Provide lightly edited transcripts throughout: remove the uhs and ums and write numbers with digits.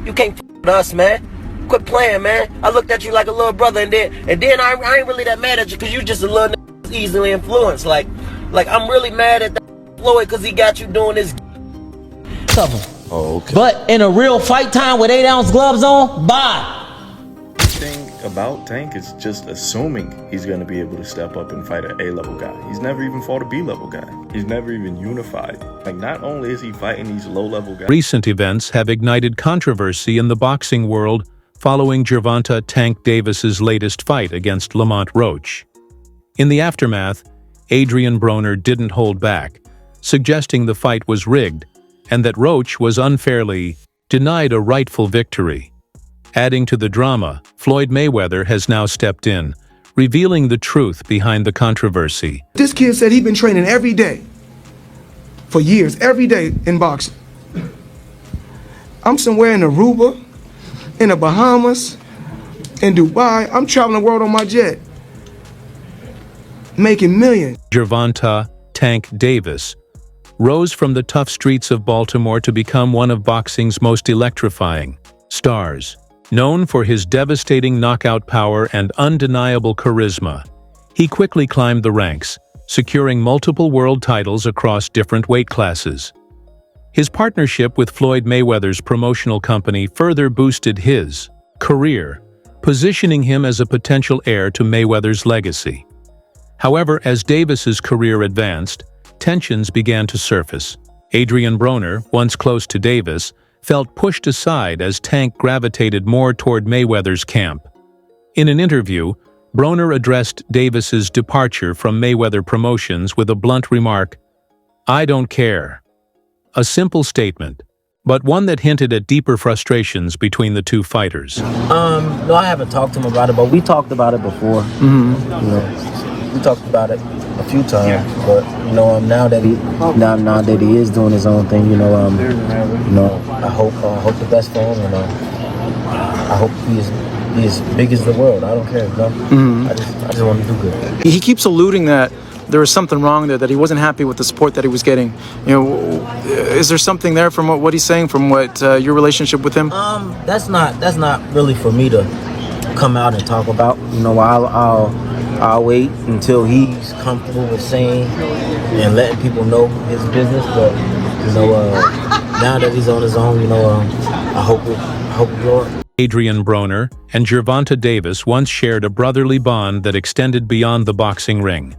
You can't f with us, man. Quit playing, man. I looked at you like a little brother, and then I ain't really that mad at you because you just a little easily influenced. Like I'm really mad at that Floyd because he got you doing this. Oh, okay. But in a real fight time with 8-ounce gloves on, bye. The thing about Tank is just assuming he's going to be able to step up and fight an A-level guy. He's never even fought a B-level guy. He's never even unified. Like, not only is he fighting these low-level guys. Recent events have ignited controversy in the boxing world following Gervonta Tank Davis's latest fight against Lamont Roach. In the aftermath, Adrian Broner didn't hold back, suggesting the fight was rigged and that Roach was unfairly denied a rightful victory. Adding to the drama, Floyd Mayweather has now stepped in, revealing the truth behind the controversy. This kid said he'd been training every day for years, every day in boxing. I'm somewhere in Aruba, in the Bahamas, in Dubai. I'm traveling the world on my jet, making millions. Gervonta Tank Davis rose from the tough streets of Baltimore to become one of boxing's most electrifying stars. Known for his devastating knockout power and undeniable charisma, he quickly climbed the ranks, securing multiple world titles across different weight classes. His partnership with Floyd Mayweather's promotional company further boosted his career, positioning him as a potential heir to Mayweather's legacy. However, as Davis's career advanced, tensions began to surface. Adrian Broner, once close to Davis, felt pushed aside as Tank gravitated more toward Mayweather's camp. In an interview, Broner addressed Davis's departure from Mayweather Promotions with a blunt remark, "I don't care." A simple statement, but one that hinted at deeper frustrations between the two fighters. No, I haven't talked to him about it, but we talked about it before. You know, we talked about it a few times, but you know, now that he is doing his own thing, I hope the best for him, and I hope he is as big as the world. I don't care, you know? I just want to do good. He keeps alluding that there was something wrong there, that he wasn't happy with the support that he was getting. You know, is there something there from what he's saying, from what your relationship with him? That's not really for me to come out and talk about. You know, I'll wait until he's comfortable with saying and letting people know his business. But you know, now that he's on his own, you know, I hope it grows. Adrian Broner and Gervonta Davis once shared a brotherly bond that extended beyond the boxing ring.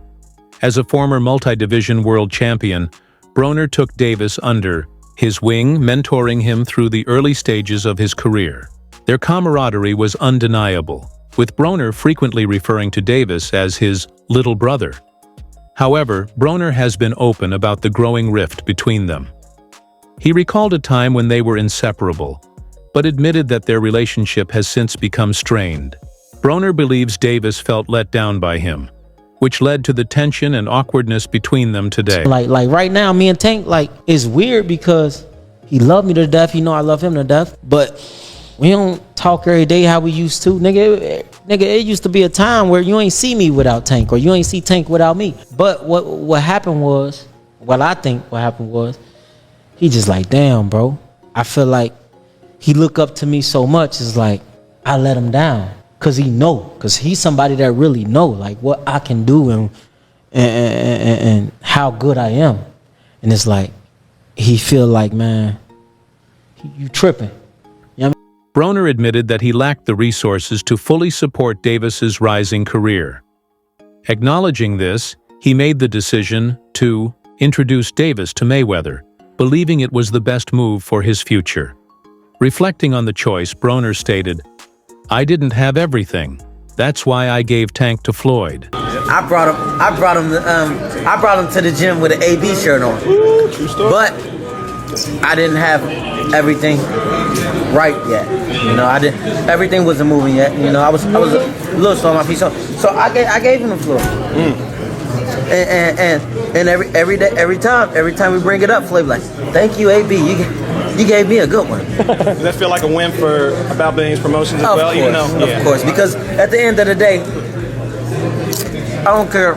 As a former multi-division world champion, Broner took Davis under his wing, mentoring him through the early stages of his career. Their camaraderie was undeniable, with Broner frequently referring to Davis as his little brother. However, Broner has been open about the growing rift between them. He recalled a time when they were inseparable, but admitted that their relationship has since become strained. Broner believes Davis felt let down by him, which led to the tension and awkwardness between them today. Like right now, me and Tank, it's weird because he loved me to death. He know I love him to death, but we don't talk every day how we used to. Nigga, it used to be a time where you ain't see me without Tank, or you ain't see Tank without me. But what happened was, I think what happened was, he just like, damn, bro. I feel like he look up to me so much, it's like I let him down. Cause he's somebody that really know like what I can do and how good I am. And it's like, he feel like, man, you tripping. You know what I mean? Broner admitted that he lacked the resources to fully support Davis's rising career. Acknowledging this, he made the decision to introduce Davis to Mayweather, believing it was the best move for his future. Reflecting on the choice, Broner stated, "I didn't have everything. That's why I gave Tank to Floyd." I brought him to the gym with an AB shirt on. But I didn't have everything right yet. You know, everything wasn't moving yet. You know, I was a little slow on my feet. So I gave him the floor. And every time we bring it up, Floyd like, "Thank you, AB. You gave me a good one." Does that feel like a win for About Billions Promotions as well? Of course, because at the end of the day, I don't care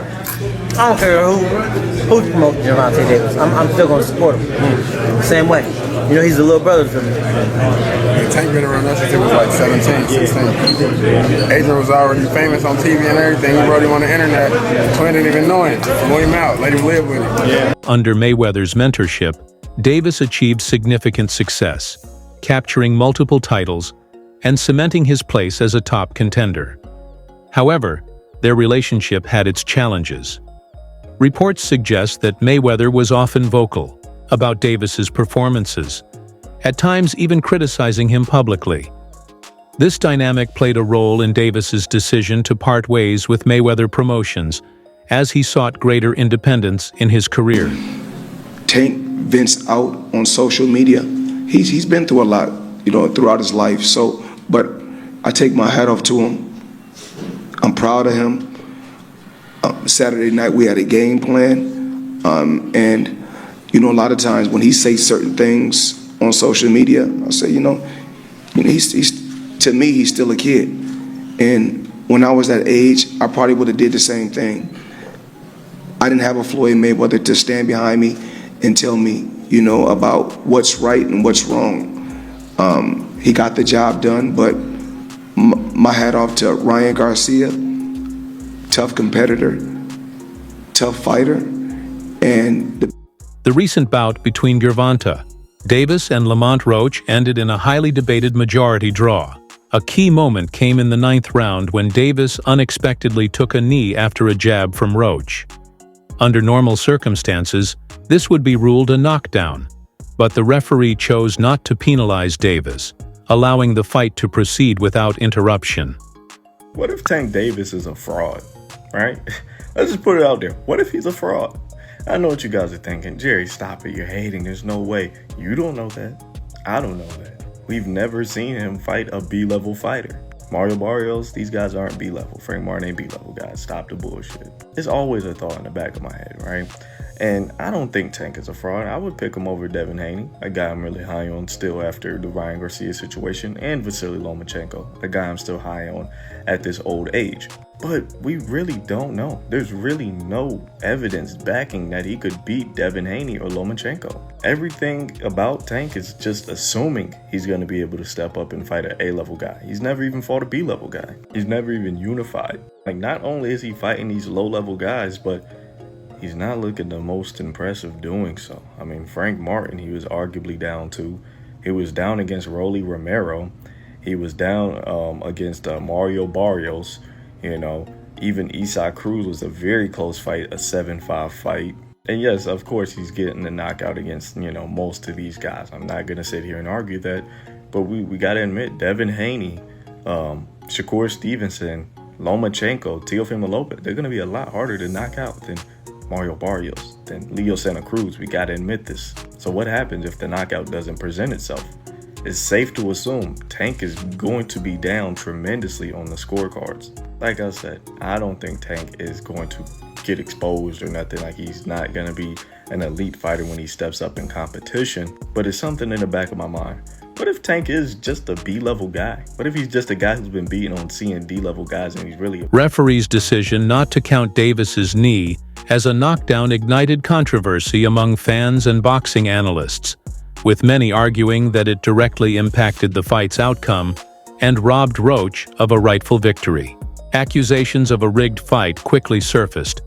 who promotes Gervonta Davis. I'm still gonna support him. Same way. You know, he's a little brother to me. Yeah, Tank been around us since he was like 17, 16. Adrian was already famous on TV and everything. He wrote him on the internet. Quinn didn't even know him. Flew him out, let him live with him. Yeah. Under Mayweather's mentorship, Davis achieved significant success, capturing multiple titles and cementing his place as a top contender. However, their relationship had its challenges. Reports suggest that Mayweather was often vocal about Davis's performances, at times even criticizing him publicly. This dynamic played a role in Davis's decision to part ways with Mayweather Promotions as he sought greater independence in his career. Tank vents out on social media. He's been through a lot, you know, throughout his life. So, but I take my hat off to him. I'm proud of him. Saturday night we had a game plan, and you know, a lot of times when he says certain things on social media, I say, you know, he's to me he's still a kid, and when I was that age, I probably would have did the same thing. I didn't have a Floyd Mayweather to stand behind me and tell me, you know, about what's right and what's wrong. He got the job done, but my hat off to Ryan Garcia, tough competitor, tough fighter, and the recent bout between Gervonta, Davis, and Lamont Roach ended in a highly debated majority draw. A key moment came in the 9th round when Davis unexpectedly took a knee after a jab from Roach. Under normal circumstances, this would be ruled a knockdown, but the referee chose not to penalize Davis, allowing the fight to proceed without interruption. What if Tank Davis is a fraud, right? Let's just put it out there. What if he's a fraud? I know what you guys are thinking. Jerry, stop it. You're hating. There's no way. You don't know that. I don't know that. We've never seen him fight a B-level fighter. Mario Barrios, these guys aren't B-level. Frank Martin ain't B-level guys. Stop the bullshit. It's always a thought in the back of my head, right? And I don't think Tank is a fraud. I would pick him over Devin Haney, a guy I'm really high on still after the Ryan Garcia situation, and Vasily Lomachenko, a guy I'm still high on at this old age. But we really don't know. There's really no evidence backing that he could beat Devin Haney or Lomachenko. Everything about Tank is just assuming he's going to be able to step up and fight an A-level guy. He's never even fought a B-level guy. He's never even unified. Like, not only is he fighting these low-level guys, but he's not looking the most impressive doing so. I mean, Frank Martin, he was arguably down to. He was down against Romero. He was down against Mario Barrios. You know, even Isaac Cruz was a very close fight, a 7-5 fight. And yes, of course, he's getting the knockout against, you know, most of these guys. I'm not going to sit here and argue that. But we got to admit, Devin Haney, Shakur Stevenson, Lomachenko, Teofimo Lopez, they're going to be a lot harder to knock out than Mario Barrios, than Leo Santa Cruz. We got to admit this. So what happens if the knockout doesn't present itself? It's safe to assume Tank is going to be down tremendously on the scorecards. Like I said, I don't think Tank is going to get exposed or nothing. Like, he's not going to be an elite fighter when he steps up in competition. But it's something in the back of my mind. What if Tank is just a B-level guy? What if he's just a guy who's been beaten on C and D-level guys and he's really... Referee's decision not to count Davis's knee as a knockdown ignited controversy among fans and boxing analysts, with many arguing that it directly impacted the fight's outcome and robbed Roach of a rightful victory. Accusations of a rigged fight quickly surfaced,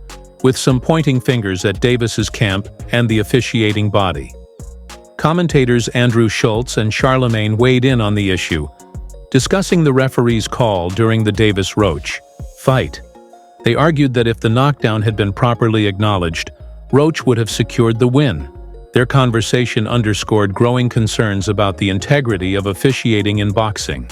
with some pointing fingers at Davis's camp and the officiating body. Commentators Andrew Schultz and Charlemagne weighed in on the issue, discussing the referee's call during the Davis-Roach fight. They argued that if the knockdown had been properly acknowledged, Roach would have secured the win. Their conversation underscored growing concerns about the integrity of officiating in boxing.